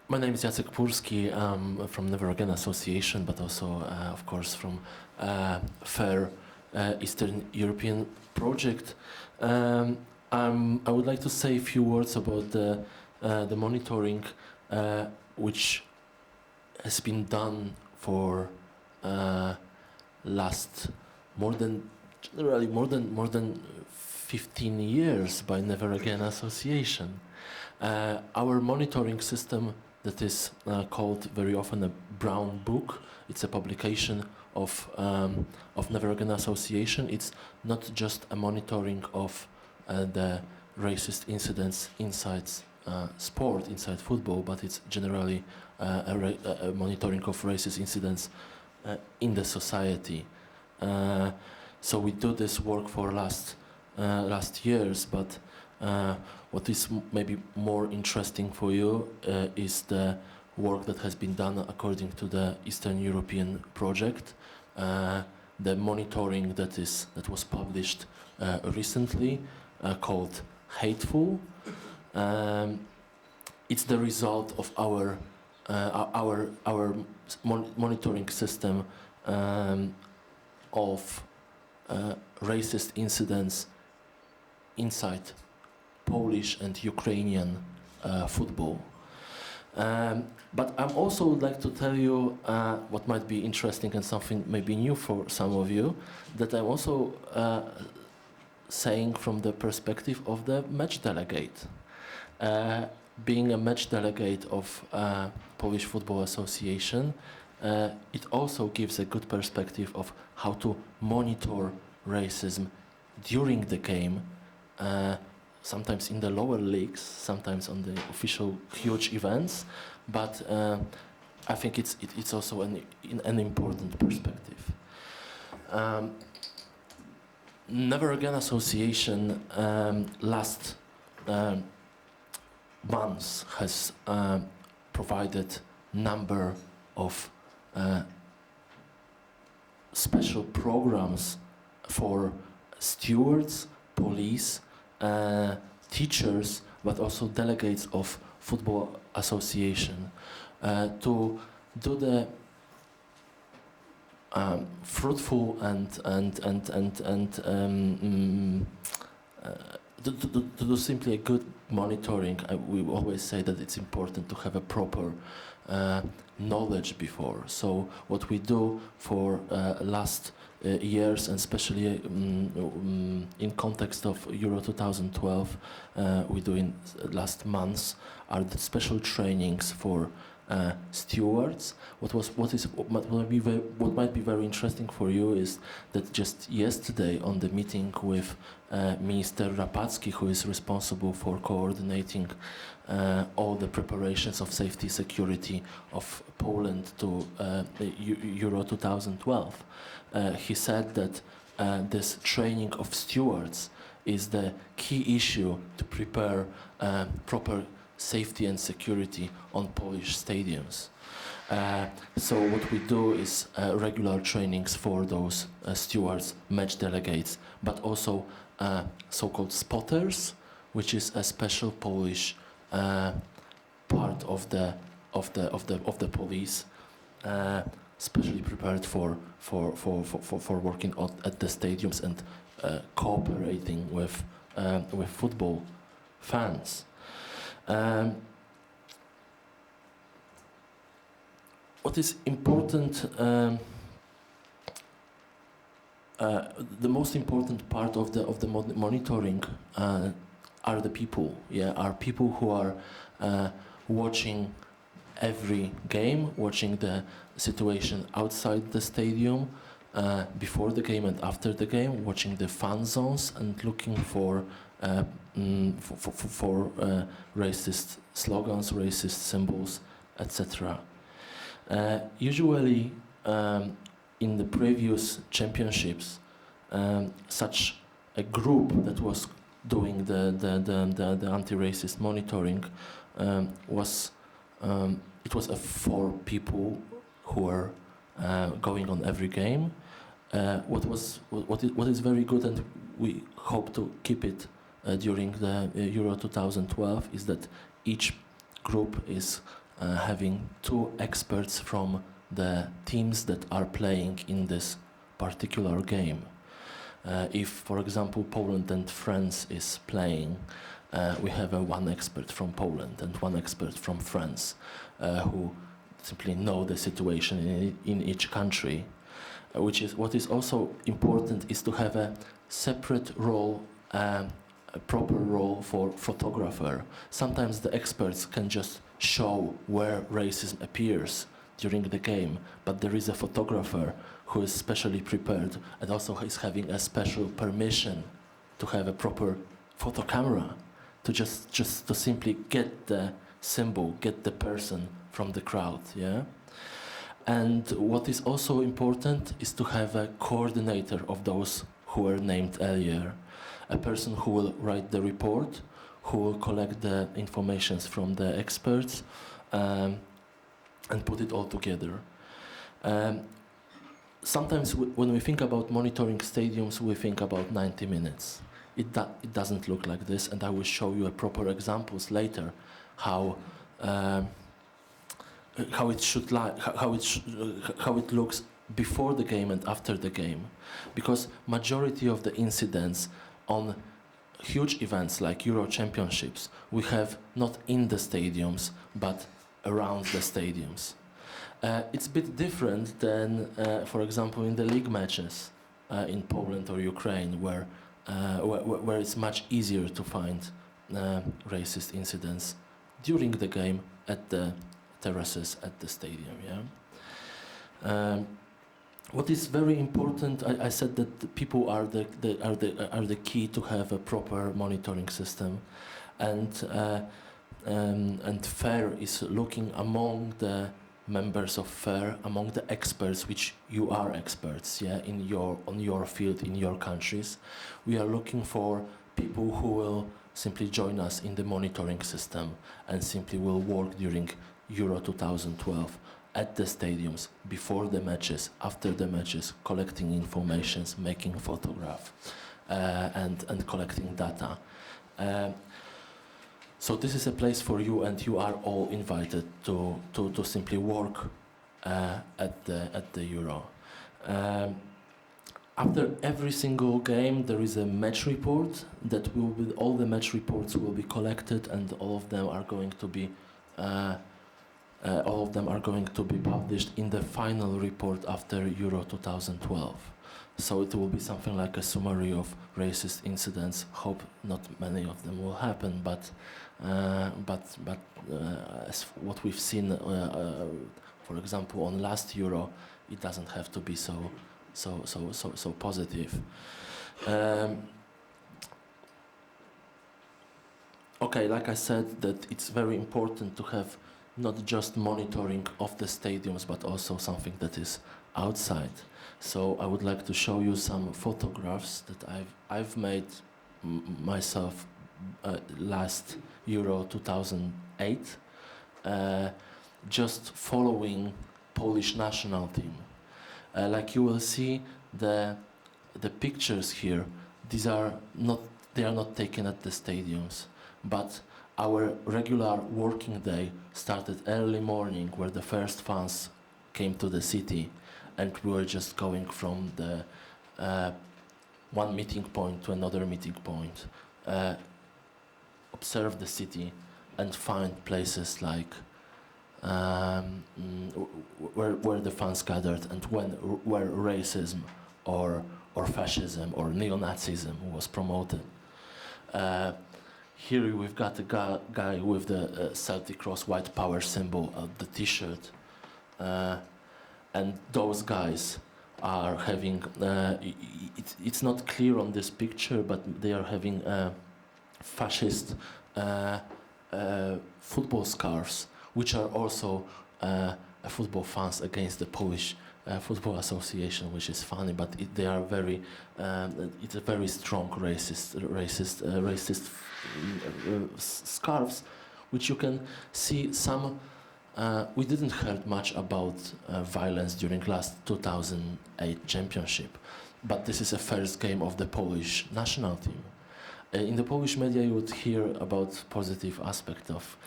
My name is Jacek Purski. I'm from Never Again Association, but also, of course, from FAIR Eastern European Project. I would like to say a few words about the monitoring, which has been done for last more than 15 years by Never Again Association. Our monitoring system that is called very often a brown book. It's a publication of Never Again Association. It's not just a monitoring of the racist incidents inside sport, inside football, but it's generally a monitoring of racist incidents in the society. So we do this work for last years, but what is maybe more interesting for you is the work that has been done according to the Eastern European project, the monitoring that was published recently, called Hateful. It's the result of our monitoring system of racist incidents inside Polish and Ukrainian football. But I also would like to tell you what might be interesting and something maybe new for some of you, that I'm also saying from the perspective of the match delegate. Being a match delegate of Polish Football Association, it also gives a good perspective of how to monitor racism during the game, sometimes in the lower leagues, sometimes on the official huge events, but I think it's also an important perspective. Never Again Association last months has provided number of special programs for stewards, police, teachers, but also delegates of Football Association to do the fruitful and to do simply a good monitoring. We always say that it's important to have a proper knowledge before. So what we do for last years, and especially in context of Euro 2012, we do in last months, are the special trainings for stewards. What might be very interesting for you is that just yesterday on the meeting with Minister Rapacki, who is responsible for coordinating all the preparations of safety security of Poland to Euro 2012, he said that this training of stewards is the key issue to prepare proper safety and security on Polish stadiums. So what we do is regular trainings for those stewards, match delegates, but also so-called spotters, which is a special Polish part of the police, specially prepared for working at the stadiums and cooperating with football fans. What is important, the most important part of the monitoring are the people. Yeah, are people who are watching every game, watching the situation outside the stadium, before the game and after the game, watching the fan zones and looking for racist slogans, racist symbols, etc. Usually, in the previous championships, such a group that was doing the anti-racist monitoring was 4 people who were going on every game. What is very good, and we hope to keep it during the Euro 2012, is that each group is having two experts from the teams that are playing in this particular game. If, for example, Poland and France is playing, we have one expert from Poland and one expert from France who simply know the situation in each country. What is also important is to have a separate role, a proper role for photographer. Sometimes the experts can just show where racism appears during the game, but there is a photographer who is specially prepared and also is having a special permission to have a proper photo camera to just to simply get the symbol, get the person from the crowd, yeah? And what is also important is to have a coordinator of those who were named earlier, a person who will write the report, who will collect the information from the experts, and put it all together. Sometimes when we think about monitoring stadiums, we think about 90 minutes. It doesn't look like this, and I will show you a proper examples later how it looks before the game and after the game, because majority of the incidents on huge events like Euro Championships we have not in the stadiums but around the stadiums. It's a bit different than, for example, in the league matches in Poland or Ukraine, where it's much easier to find racist incidents during the game at the terraces at the stadium. Yeah. What is very important, I said that the people are the key to have a proper monitoring system, and FAIR is looking among the members of FAIR, among the experts, which you are experts, yeah, on your field, in your countries. We are looking for people who will simply join us in the monitoring system and simply will work during Euro 2012 at the stadiums, before the matches, after the matches, collecting informations, making photographs, and collecting data. So this is a place for you, and you are all invited to simply work at the Euro. After every single game, there is a match report that all the match reports will be collected, and all of them are going to be published in the final report after Euro 2012. So it will be something like a summary of racist incidents. Hope not many of them will happen, but as what we've seen, for example, on last Euro, it doesn't have to be so positive. Okay, like I said, that it's very important to have not just monitoring of the stadiums, but also something that is outside. So I would like to show you some photographs that I've made myself last Euro 2008, just following Polish national team. Like you will see, the pictures here, they are not taken at the stadiums, but our regular working day started early morning, where the first fans came to the city, and we were just going from the one meeting point to another meeting point, observe the city, and find places like where the fans gathered, and where racism or fascism or neo-Nazism was promoted. Here we've got a guy with the Celtic Cross white power symbol of the T-shirt, and those guys are having, it's not clear on this picture, but they are having fascist football scarves, which are also football fans against the Polish Football Association, which is funny, but they are very, it's a very strong racist scarves, which you can see some. We didn't heard much about violence during last 2008 championship, but this is the first game of the Polish national team, In the Polish media, you would hear about positive aspect of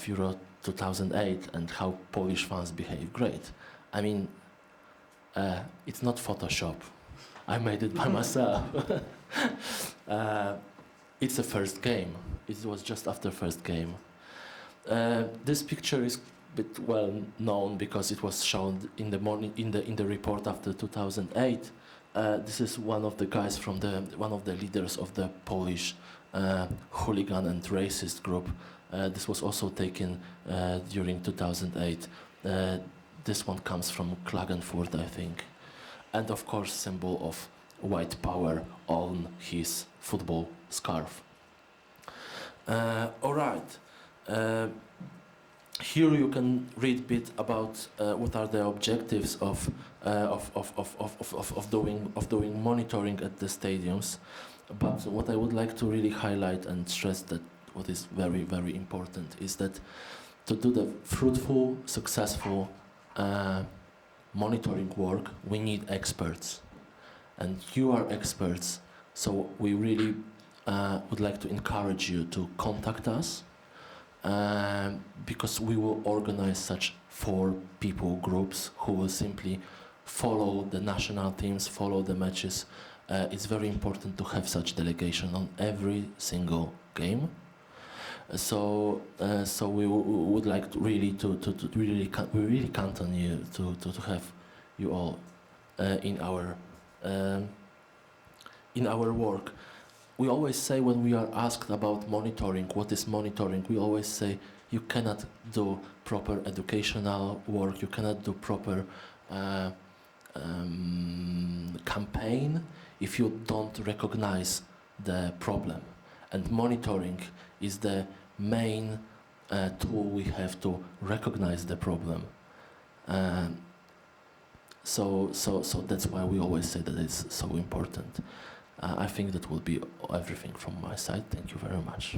Euro 2008 and how Polish fans behave great. I mean, it's not Photoshop. I made it by myself. It's the first game. It was just after first game. This picture is a bit well known because it was shown in the morning in the report after 2008. This is one of the guys from one of the leaders of the Polish hooligan and racist group. This was also taken during 2008. This one comes from Klagenfurt, I think, and of course, symbol of white power on his football scarf. All right. Here you can read a bit about what are the objectives of doing monitoring at the stadiums. But what I would like to really highlight and stress that what is very, very important is that to do the fruitful, successful monitoring work, we need experts. And you are experts, so we really would like to encourage you to contact us because we will organize such 4 people groups who will simply follow the national teams, follow the matches. It's very important to have such delegation on every single game. So we would like to really we really count on you to have you all in our work. We always say when we are asked about monitoring, what is monitoring, we always say you cannot do proper educational work, you cannot do proper campaign if you don't recognize the problem. And monitoring is the main tool we have to recognize the problem. So that's why we always say that it's so important. I think that will be everything from my side. Thank you very much.